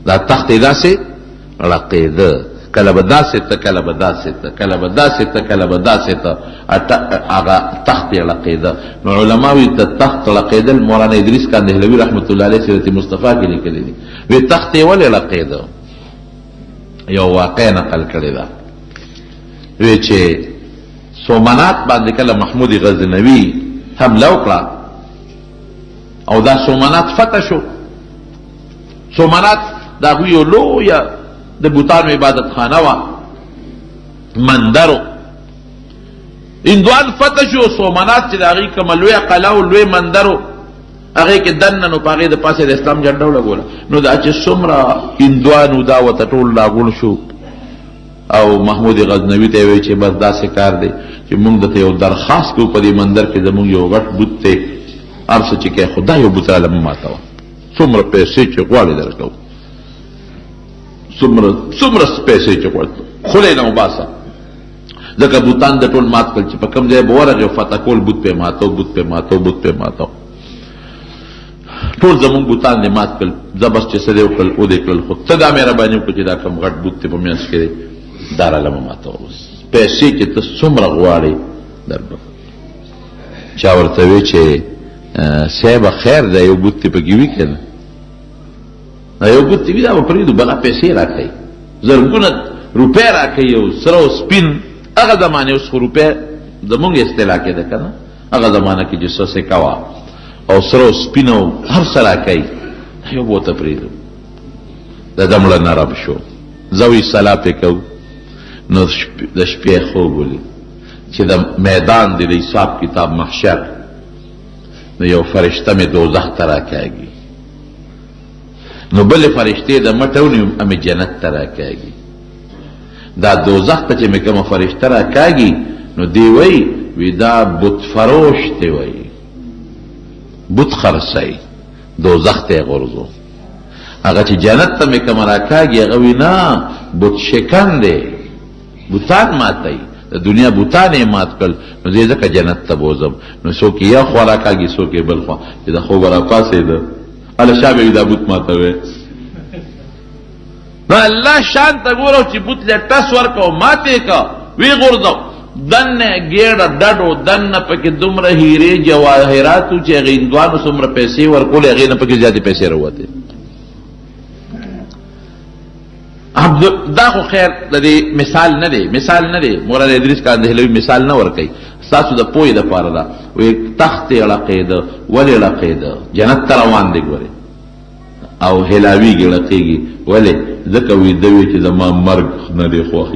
دا تخت یې داسې لقیده، کله به داسې ته کله به داسې ته کله به داسې ته کله به داسې ته، هغه تخت یې لقیده. نو علماوی ته تخت لقیدل مولانا ادریس کاندهلوي رحمت الله علیه سیرت مصطفی کې لیکلی دي. وی تخت یې ولې لقیده؟ یو واقع نقل کړې ده، وی چې سومنات باندې کله محمود غزنوي حمله وکړه او دا سومنات فتح شو. سومنات دا هغوی یو لویه د بوتانو عبادت خانه وه، مندرو هندوان فتح شو. سومنات چې د هغې کومه لویه قلعه او لوی مندرو هغې کې دننه نو په هغې د پاسه د اسلام جنډه ولګوله. نو دا چې څومره هندوانو دا ورته ټول راغون شو او محمود غزنوي ته یې وایي چې بس داسې کار دی چې موږ درته یو درخواست کوو په دې مندر کې زموږ یو غټ بوت دی، هر څه چې کوې خو دا یو بوت راله مه ماتوه، څومره پیسې چې غواړې درکوو، څومره پیسې چې غواړې خولې نه وباسه. ځکه بوتان د ټول مات کړل چې په کوم ځای به ورغې فتح کول بوت پې ماتو بوت پې ماتو بوت پې ماتو، ټول زمونږ بوتان دې مات کړل. زه بس چې څه دې وکړل او دې کړل، خو ته دا مهرباني وکړه چې دا کوم غټ بوت دی په منځ کې دی دا راله مه ماتوه. اوس پیسې چې ته څومره غواړې دربه. چا ورته وی چې صاحبه خیر دی یو بوت دې پکې وي که نه؟ یو بوت دې وي دا به پرېږدو، بله پیسې راکوي، زرګونه روپۍ راکوي، یو سره او سپین. هغه زمانې اوس خو روپۍ زمونږ اصطلاح کې ده که نه، هغه زمانه کې چې څه سکه وه او سره او سپین او هر څه راکوي، یو به ورته پرېږدو. د ده مړه نرم شو، زه وی سلا پې کوو. نو د شپې خوب ولید چې د میدان دی د حساب کتاب محشر نو یو فرشته مې دوزخ ته راکاږي، نو بلې فرشتې د مټه ونیوم امې جنت ته راکاږي. دا دوزخ ته چې مې کومه فرشته راکاږي نو دی وی دا بت فروش دی، وی بت خرڅی دوزخ ته یې غورځو. هغه چې جنت ته مې کومه راکاږي هغه وی نه بت شکن دی، بوتان ماتای، د دنیا بوتان یې مات کړل، نو زه ځکه جنت ته بوځم. نو څوک یې خوا راکاږي څوک یې بل خوا، چې د خوبه راپاڅېده هله شا به وي دا بوت ماتوی. نو الله شان ته ګورو چې بوت له ټس ورکو ماتې کا وی غورځو، دنه ګېډه ډډو دنه پکې دومره هیرې جواهراتو چې هغې هندوانو څومره پیسې ورکولې هغې نه پکې زیاتې پیسې راوتې. دا خو خیر د دې مثال نه دی مولانا ادریس کاندهلوي مثال نه ورکوي، ستاسو د پوهې دپاره ده. وی تخت یې لقیده، ولې لقیده؟ جنت ته روان دی ګورې، او هلاویږي لقیږي، ولې؟ ځکه ویده وي چې زما مرګ نه دی خوښ،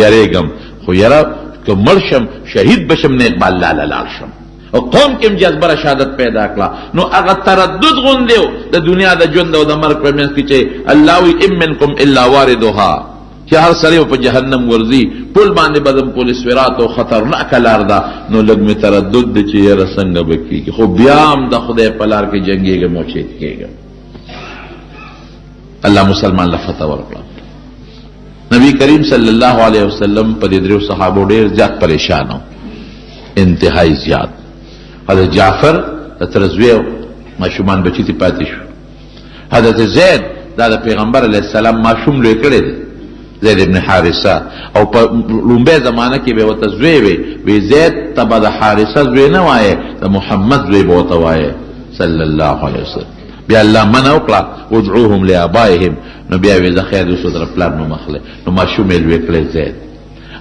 یریږم خو یاره که مړ شم شهید بشم نیک به الله له لاړ شم. او قوم کې جذبه شهادت پیدا کړه. نو هغه تردد غوندیو د دنیا د ژوند او د مرګ په منځ کې چې الله وی ام منکم الا واردها، چې هر سړی په جهنم ورځي، پل باندې بدم پل سورات او خطرناک لار ده. نو لږ می تردد دی چې یاره څنګه به کېږي، خو بیا هم د خدای په لار کې جنګېږم او چیت کېږم. الله مسلمان له فتح ورکړه. نبی کریم صلی الله علیه وسلم په دې درو صحابو ډېر زیات پریشان و، انتهایی زیات. حضرت جعفر د ترزوی ماشومان بچی تی پاتې شو. حضرت زید دا د پیغمبر علیه السلام ماشوم لوی کړی دی، زید ابن حارثه. او په لومبه زمانه کې به ورته زوی وي زید ته به د حارثه زوی نه وایه، د محمد زوی به ورته وایه صلی الله علیه وسلم. بیا الله منع وکړه ادعوهم لآبائهم، نو بیا وی زه خیر دوسو در پلار نو مخله، نو ماشوم یې لوی کړی زید.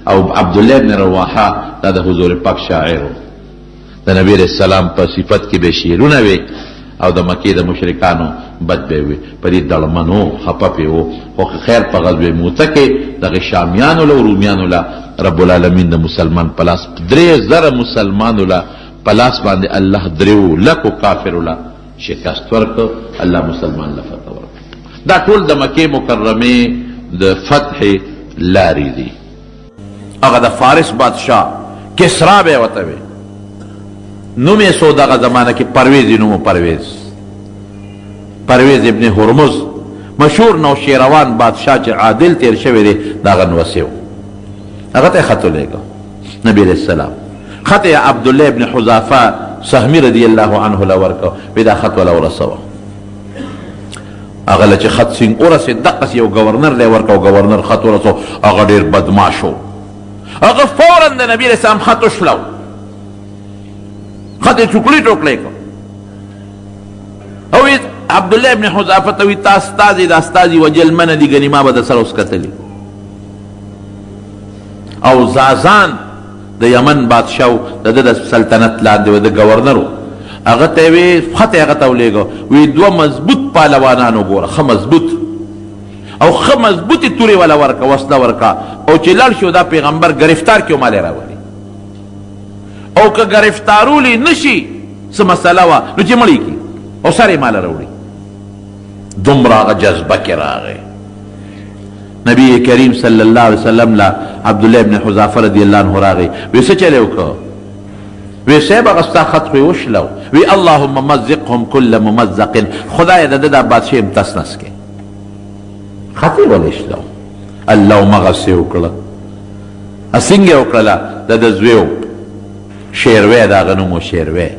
او عبدالله ابن رواحه دا د حضور پاک شاعر و، د نبی علیہ السلام په صفت کې به شعرونه وي او د مکې د مشرکانو بد به وي، په دې دړمنو خپه پې و. خو خیر په غزوه موته کې دغه شامیانو له رومیانو له رب العالمین د مسلمان په لاس 3000 مسلمانو له په لاس باندې الله 3 لکو کافرو له شکست ورکړ. الله مسلمان له فتح ورکړ. دا ټول د مکې مکرمې د فتح لارې دي. هغه د فارس بادشاه کسرا به ورته وي، نوم یې سو دغه زمانه کې پرویز نوم، پرویز ابن هرمز مشهور نوشیروان بادشاه چې عادل تیر شوی دی، دغه نوسیو. هغه ته خط ولېږه نبی علیہ السلام. خط یې عبدالله ابن حذافه سهمی رضی الله عنه له ورکړه، وی دا خط ولا ورسوه. هغه له چې خط سینګ ورسېد دقسې یو ګورنر لی ورکړه، او ګورنر خط ورسو. هغه ډېر بدماش و، هغه فورا د نبی علیہ السلام خط وشلو، خط یې ټوکړی ټوکړی کړ. او عبدالله ابن حذافه ته وی تا استازي د استازي وجل منه دي، ګنې ما به د سره اوس کتلي. او زازان د یمن بادشاه د د سلطنت لاندې و، د ګورنر، هغه ته وی خط هغه ته ولېږه، وی 2 مضبوط پهلوانانو ګوره، ښه مضبوط او ښه مضبوطې تورې والا ورکه، وسله ورکه، او چې لاړ شي دا پیغمبر ګرفتار کړي مالې راولي، او که ګرفتارولی نشي څه مسله وه نو چې مړی کړي او سر یې ماله راوړي. دومره هغه جذبه کې راغی. نبی کریم صلی الله علیه وسلم له عبدالله ابن حذافه رضی الله عنه راغی، وی څه چلی وکړه؟ وی صاحب هغه ستا خط خو یې وشلو. وی اللهم مزقهم کل ممزق، خدای د ده دا بادشاه تس نس کې. خط یې ولې شلو؟ الله همغسې وکړه، څنګه یې وکړله؟ د ده زوی شیروی، د هغه نوم و شیروی،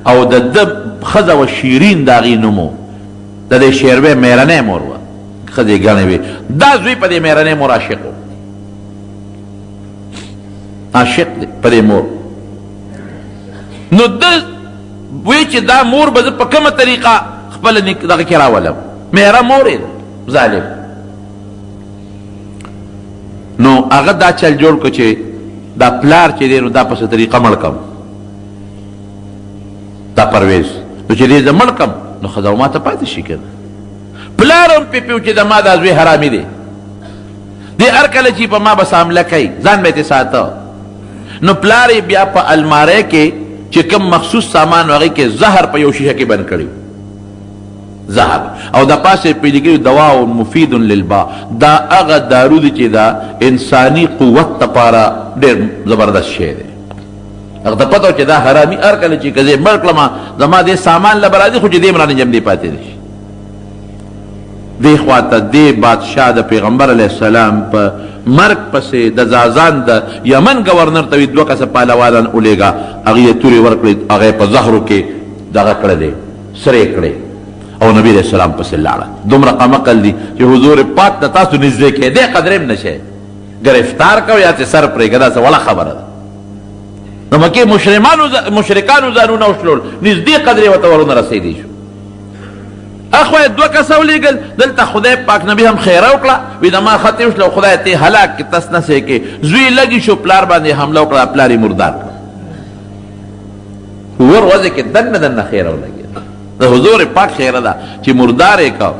او د ده ښځه وه شیرین، د هغې نوم و. د دې شیروی میرنۍ مور وه، ښځې ګڼې وې. دا زوی په دې میرنۍ مور عاشق و، عاشق دی په دې مور. نو ده وی چې دا مور به زه په کومه طریقه خپله دغه کې راولم، میره مور یې ظالم. نو هغه دا چل جوړ کړ چې دا پلار چې دی نو دا پسې طریقه مړ کم، دا پرویز. نو چې دی زه مړ کم نو ښځه ما ته پاتې شي که نه. پلار هم پې پیو چې د ما دا زوی حرامي دی، دی هر کله چې په ما بس حمله کوي ځان به یې ساته. نو پلار یې بیا په الماری کې چې کوم مخصوص سامان هغې کې زهر په یو شیشه کې بند کړی، زهر، او د پاسه پې لیکلي دوا مفید للبا، دا هغه دارو دی چې دا انساني قوت دپاره ډېر زبردست شی دی. هغه ته پته چې دا حرامي هر کله چې که زه یې مړ کړم زما دې سامان له به راځي، خو چې دې م رانه جمدې پاتې دی شي. دې خوا ته دې بادشاه د پیغمبر علیه السلام په مرګ پسې د زازان د یمن ګورنر ته وي 2 کسه پهلوانان ولېږه، هغې یې تورې ورکړې، هغه یې په زهرو کې دغه کړی دی، سرې کړی، او نبی علیہ السلام پسې لاړه. دومره قمقل دي چې حضور پاک د تاسو نږدې کېدی قدرې هم نشئ، ګرفتار کو یا چې سر پرېږه، داسې وړه خبره ده. د مکې مشرکانو ځانونه وشلول، نږدې قدرې ورته ورونه رسېدی شو. اخوه 2 کسه ولېږل، دلته خدای پاک نبي هم خیره وکړه، وی د ما خط یې وشله، خدای ته هلاک کې تس نسې کې. زوی لګي شو، پلار باندې حمله وکړه، پلار یې مردار کړه. ور وځې کې دنه خیره ولګېده، د حضور پاک خیره ده چې مردار یې کړ.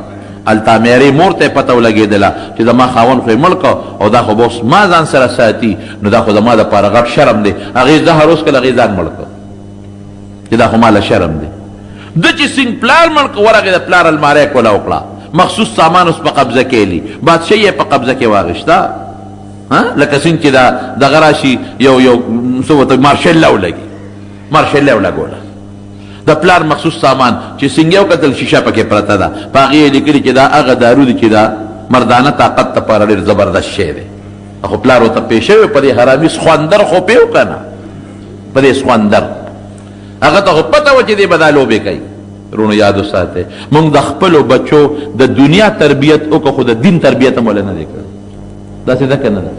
هلته میرې مور ته یې پته ولګېدله چې زما خاوند خو یې مړ کړ، او دا خو به اوس ما ځان سره ساتي، نو دا خو زما دپاره غټ شرم دی. هغې زهر اوس کړل، هغې ځان مړ کړ. چې دا خو ماله شرم دی. د چې څنګه پلار مړ که ورغې د پلار الماری کوله وکړه، مخصوص سامان اوس په قبضه کېلي، بادشاه یې په قبضه کې واغېشته، لکه څنګه چې دغه راشي یو څه ورته مارشل لا ولګي، مارشل لا ولګوله د پلار مخصوص سامان چې څنګه یو کتل شیشه پکې پرته ده، په هغې یې لیکلي چې دا هغه دارو دي چې دا مردانه طاقت لپاره ډېر زبردست شی دی. خو پلار ورته پېښه وي په دې حرامي سخوندر خو پېو که نه، په دې سخوندر هغه ته خو پته وه چې دی به دا لوبې کوي. رونو یاد وساتئ، موږ د خپلو بچو د دنیا تربیت وکړو خو د دین تربیت هم ولې نه دی کړی. داسې ده که نه ده؟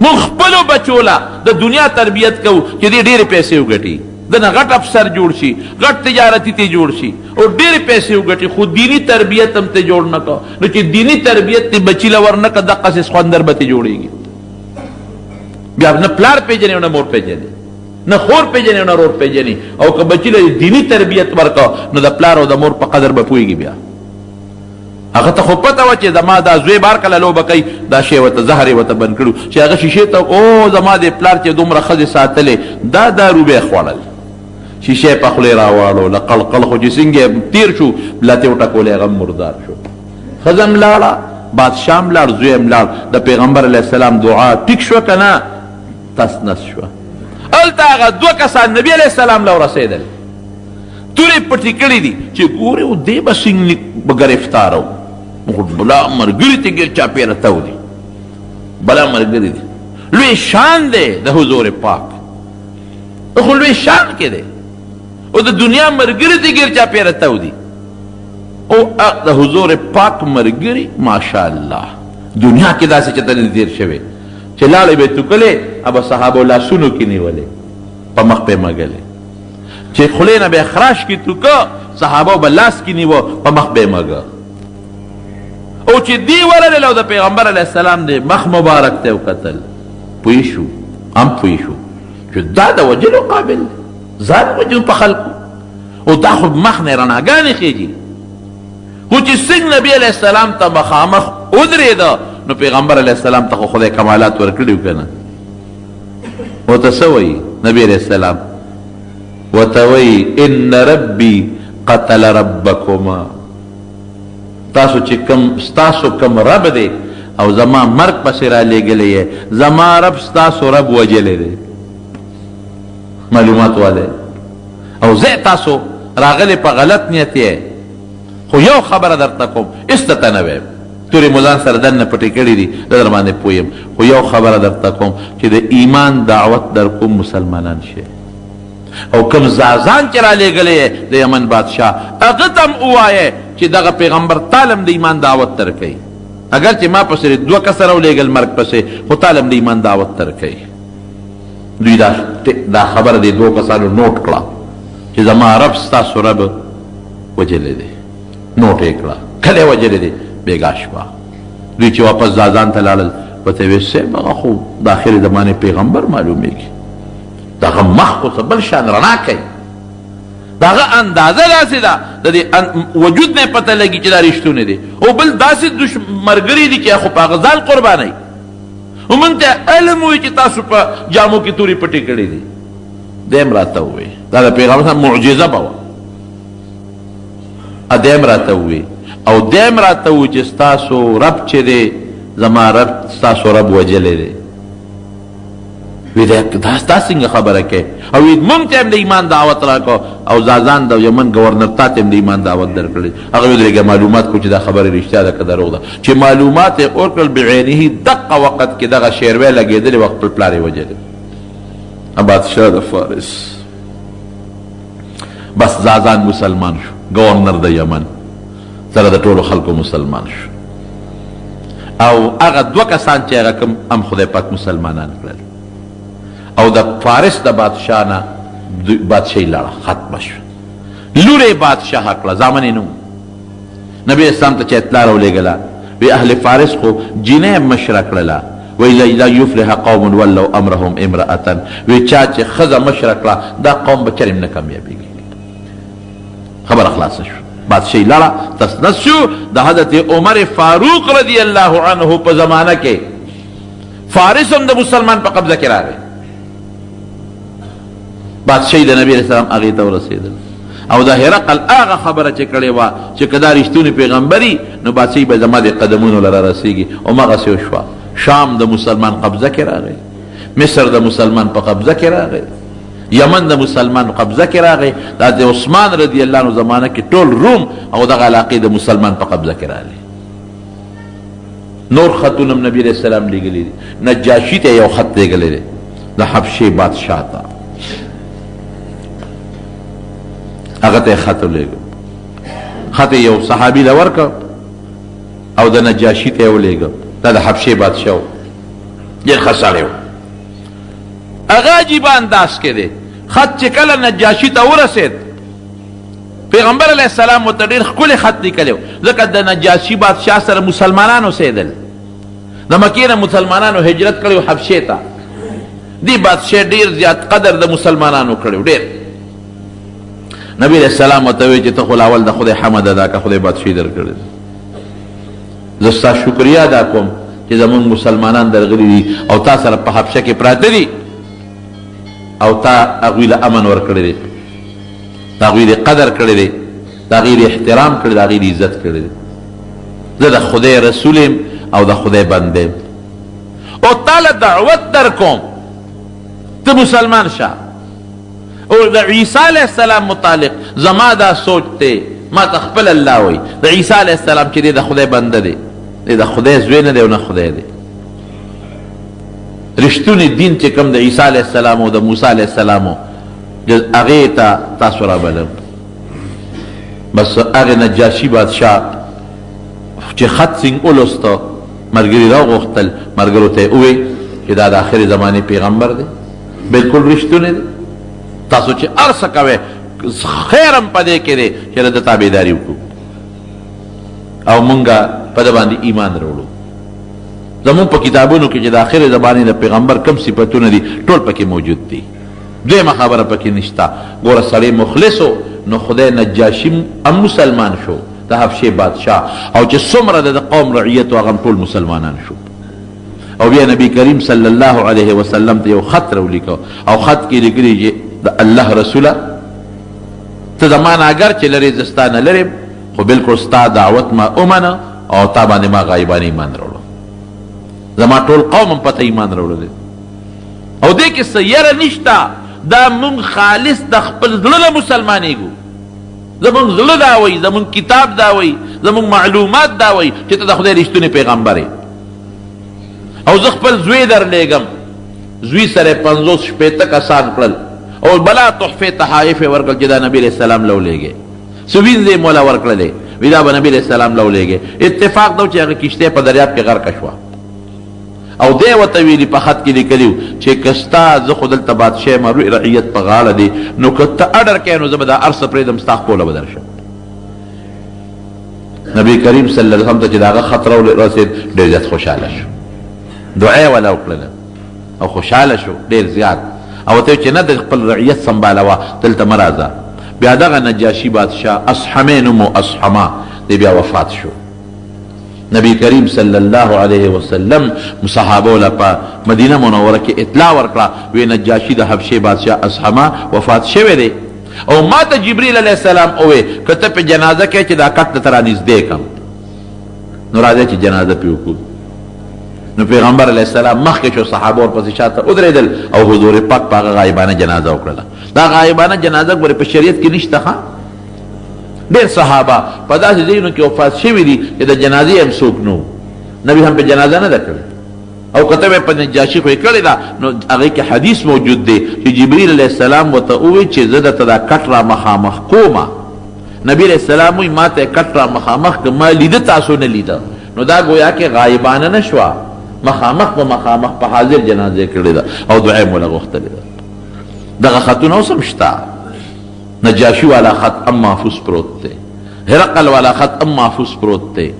موږ خپلو بچو له د دنیا تربیت کوو چې دې ډېرې پیسې وګټي، دنه غټ افسر جوړ شي، غټ تجارتي ته جوړ شي او ډېرې پیسې وګټي، خو دینی تربیت هم ته جوړ نه کړه. نو چې دینی تربیت ته بچي له ورنه کړه دقسې سخوندر به ته جوړېږي. بیا نه پلار پېژنې او نه مور پېژنې، نه خور پېژنې او نه رور پېژنې. او که بچي له دینی تربیت ورکړه نو د پلار او د مور په قدر به پوهېږي. بیا هغه ته خو پته وه چې زما دا زوی بار کله لوبه کوي، دا شی ورته زهر یې ورته بند کړو چې هغه شیشې ته او زما د پلار چې دومره ښځې ساتلې دا دارو به یې خوړل، شیشې په خولې راواړو له قلقل، خو چې څنګه تېر شو لتې وټکولې هغه مردار شو. ښځه هم لاړه، بادشاه هم لاړ، زوی هم لاړ. د پیغمبر علیه السلام دعا ټیک شوه که نه؟ تس نس شوه. هلته هغه دوه کسان نبي علیه السلام له ورسېدل، تورې پټې کړې دي چې ګورې و دې به څنګه به ګرفتاره و، خو بلا ملګري ته ګیر چاپېره تو دي، بلا ملګري دي. لوی شان دی د حضور پاک، خو لوی شان کې دی او د دنیا ملګري ته ګیر چاپېره تو دي. او د حضور پاک ملګري ماشاءالله دنیا کې داسې چېرته نه دي تېر شوی چې لاړې به یې توکلې ابه صحابو لاسونو کې نیولې په مخ به یې مږلې، چې خولې نه به یې خراش کې توکه صحابو به لاس کې نیوه په مخ به یې مږه. او چې دی ورغلل او د پیغمبر علیه السلام د مخ مبارک ته وکتل، پوه شو هم پوه شو چې دا د وجلو قابل دی، ځان وجلو په خلکو، او دا خو مخ نه رڼاګانې خېږي. خو چې څنګه نبي علیه السلام ته مخامخ ودرېده نو پیغمبر علیه السلام ته خو خدای کمالات ورکړي وو که نه؟ ورته څه وایي نبي علیه السلام؟ ورته وایي ان ربي قتل ربکما، تاسو چې ستاسو کم رب دی او زما مرګ پسې را لېږلی یې، زما رب ستاسو رب وجلی دی. معلومات والی او زه تاسو راغلی په غلط نیت یې. خو یو خبره درته کوم، استته نه ویم، تورې مو ځان سره دننه پټې کړي دي، زه در باندې پوه یم، خو یو خبره درته کوم چې د ایمان دعوت در کوم مسلمانان شي. او کوم زازان چې را لېږلی یې د یمن بادشاه، هغه ته هم ووایې چې دغه پیغمبر تالم د ایمان دعوت در کوي، اگر چې ما پسې دوه کسه راولېږل مرګ پسې، خو تالم د ایمان دعوت در کوي. دوی دا خبره د دوه کسانو نوٹ کړه چې زما رب ستاسو رب وجلی دی، نوٹ یې کړه. کله یې وجلی دی؟ بېګا شپه. دوی چې واپس زازان ته لاړل، ورته یې ویل صاحب هغه خو د آخرې زمانې پیغمبر معلومېږي، دغه مخ خو څه بل شان رڼا کوي، دغه اندازه داسې ده د دې وجود نه پته لګي چې دا رښتونه دي، او بل داسې ملګري دي چې خو په هغه ځان قربانوي. او موږ ته علم وایي چې تاسو په جامو کې تورې پټې کړې دي. دیم راته ووایي دا د پیغمبر صاحب معجزه به وه. دیم راته ووایي او دیم راته ووایي چې ستاسو رب چې دی زما رب ستاسو رب وجلی دی. وی دا څنګه خبره کوي؟ او موږ ته هم د ایمان دعوت راکړو او زازان د یمن گورنر تا ته هم د ایمان دعوت درکړی. هغه ودرېږه معلومات کو چې دا خبره رښتیا ده که دروغ ده. چې معلومات یې ورکړل بعینه، دقه وخت کې دغه شیروی لګېدلې وه، خپل پلار یې وجلی. بادشاه د فارس بس زازان مسلمان شو، گورنر د یمن سره د ټولو خلکو مسلمان شو. او هغه دوه کسان چې هغه کوم هم خدای پاک مسلمانان کړل. او د فارس د بادشاه نه بادشاهي لاړه، ختمه شوه. لور یې بادشاه کړه، زامن یې نه و. نبي اسلام ته چې اطلاع راولېږله، وی اهل فارس خو جینۍ مشره کړله، وی لا یفلح قوم ولوا امرهم امرأة، وی چا چې ښځه مشره کړه دا قوم به چرې نه کامیابېږي. خبره خلاصه شوه، بادشاهي لاړه، تسنس شو. د حضرت عمر فاروق رضی الله عنه په زمانه کې فارس هم د مسلمان په قبضه کې راغی. بادشاہی د نبی علیہ السلام هغې ته ورسېدل او د هرقل هغه خبره چې کړې وه چې که دا رښتونی پیغمبري نو بادشاهي به زما د قدمونو له رارسېږي همغسې وشوه. شام د مسلمان قبضه کې راغی، مصر د مسلمان په قبضه کې راغی، یمن د مسلمان قبضه کې راغی. دا د عثمان رضی الله عنه زمانه کې ټول روم او دغه علاقې د مسلمان په قبضه کې راغلی. نور خطونه هم نبی علیہ السلام لیږلي دي. نجاشي ته یو خط لیږلی دی د حبشې بادشاه ته، هغه ته یې خط ولیږه. خط یو صحابي له ورکړه او د نجاشي ته یې ولیږه. دا د حبشې بادشاه و، ډېر ښه سړی و. هغه عجیبه انداز کې دی. خط چې کله نجاشي ته ورسېد پیغمبر علیه السلام ورته ډېر ښکلی خط لیکلی و، ځکه د نجاشي بادشاه سره مسلمانان اوسېدل. د مکې نه مسلمانانو هجرت کړی و حبشې ته. دې بادشاه ډېر زیات قدر د مسلمانانو کړی و، ډېر. نبی علیہ السلام ورته وویل چې ته خو اول د خدای حمد ادا که خدای بادشاهي درکړې ده. زه ستا شکریه ادا کوم چې زمونږ مسلمانان درغلي دي او تا سره په حبشه کې پراته دي او تا هغوی له امن ورکړی دی، د هغوی د قدر کړی دی، د هغوی د احترام کړی دی، د هغوی د عزت کړی دی. زه د خدای رسول یم او د خدای بنده یم او تا له دعوت در کوم ته مسلمان شه. او د عیسی علیہ السلام متعلق زما دا سوچ دی، ما ته خپل الله وایي د عیسی علیہ السلام چې دی د خدای بنده دی، دی د خدای زوی نه دی او نه خدای دی. رښتونی دین چې کوم د عیسی علیہ السلام او د موسی علیہ السلام هغې ته تاسو رابلم. بس هغې نجاشي بادشاه چې خط سینګ ولوسته ملګري راوغوښتل، ملګرو ته یې وویل چې دا د آخرې زمانې پیغمبر دی، بلکل رښتونی دی. تاسو چې هر څه کوئ خیر هم په دې کې دی چې د تابعداري وکړو او مونږ په ده باندې ایمان راوړو. زمونږ په کتابونو کې چې د آخرې زمانې د پیغمبر کم صفتونه دي ټول پکې موجود دي. دویمه خبره پکې نشته. ګوره سړی مخلص و نو خدای نجاشي هم مسلمان شو، د حبشې بادشاه، او چې څومره د قوم رعیت و هغه ټول مسلمانان شو. او بیا نبی کریم صلی الله علیه وسلم ته یو خط راولیکه او خط کې لیکلي چې د الله رسوله ته زما نه اگر چې لرې زه ستا نه لرې خو بلکل ستا دعوت ما ومنه او تا باندې ما غایبانه ایمان راوړه. زما ټول قوم هم پته ایمان راوړلی او دې کې څه یره نشته. دا مونږ خالص د خپل زړه نه مسلمانېږو. زمونږ زړه دا وایي، زمونږ کتاب دا وایي، زمونږ معلومات دا وایي چې ته د خدای رښتونی پیغمبر یې. او زه خپل زوی درلیږم، زوی سره 50 شپېته کسان کړل او بلا تحفې تحایف یې ورکړل چې دا نبي علیہ السلام له ولېږې. څه وینځې یې موله ورکړلې، وی دا به نبي علیہ السلام له ولېږې. اتفاق دا و چې هغه کښتۍ په دریاب کې غرقه شوه او دی ورته ویلي په خط کې لیکلي و چې که ستا زه خو دلته بادشاه یم رعیت په غاړه دی نو که ته اډر کوې نو زه به دا هر څه پرېږدم ستا خوله به درشم. نبي کریم صلی الله علیه وسلم ته چې د هغه خط راورسېد ډېر زیات خوشحاله شو، دعا یې وله وکړله او خوشحاله شو ډېر زیات. او ته چې نه د خپل رعیت سنبالوه دلته مه راځه. بیا دغه نجاشي بادشاه اصحمې نوم و، اصحما دی بیا وفات شو. نبی کریم صلی الله علیه وسلم صحابو له په مدینه منوره کې اطلاع ورکړه، وی نجاشي د حبشې بادشاه اصحما وفات شوی دی او ما ته جبریل علیه السلام ووی که ته په جنازه کې چې دا کټ درته رانږدې کړم نو راځئ چې جنازه پې وکړو. نو پیغمبر علیه السلام مخکې شو، صحابه ورپسې شاته ودرېدل او حضور پاک په هغه غایبانه جنازه وکړله. دا غایبانه جنازه ګورې په شریعت کې نشته. ښه ډېر صحابه په داسې ځایونو کې وفات شوي دي چې د جنازې هم څوک نه و، نبي هم په جنازه نه ده کړې او که ته به په نجاشي خو یې کړې ده نو هغې کې حدیث موجود دی چې جبریل علیه السلام ورته وویل چې زه درته دا کټ را مخامخ کومه. نبي علیه السلام وایي ما ته یې کټ را مخامخ که ما لیده تاسو نه لیده نو دا گویا کې غایبانه نه شوه، مخامخ په مخامخ په حاضر جنازه کړې ده او دعا یې موله غوښتلې ده. دغه خطونه اوس هم شته. نجاشي والا خط ام محفوظ پروت دی، هرقل والا خط ام محفوظ پروت دی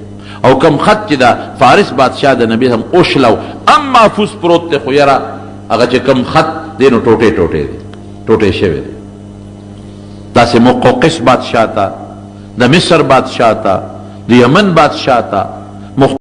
او کم خط چې دا فارس بادشاه د نبی هم اوشلو ام محفوظ پروت دی. خو یاره هغه چې کم خط دی نو ټوټې ټوټې دی، ټوټې شوی دی. داسې مقوقس بادشاه ته، د مصر بادشاه ته، د یمن بادشاه ته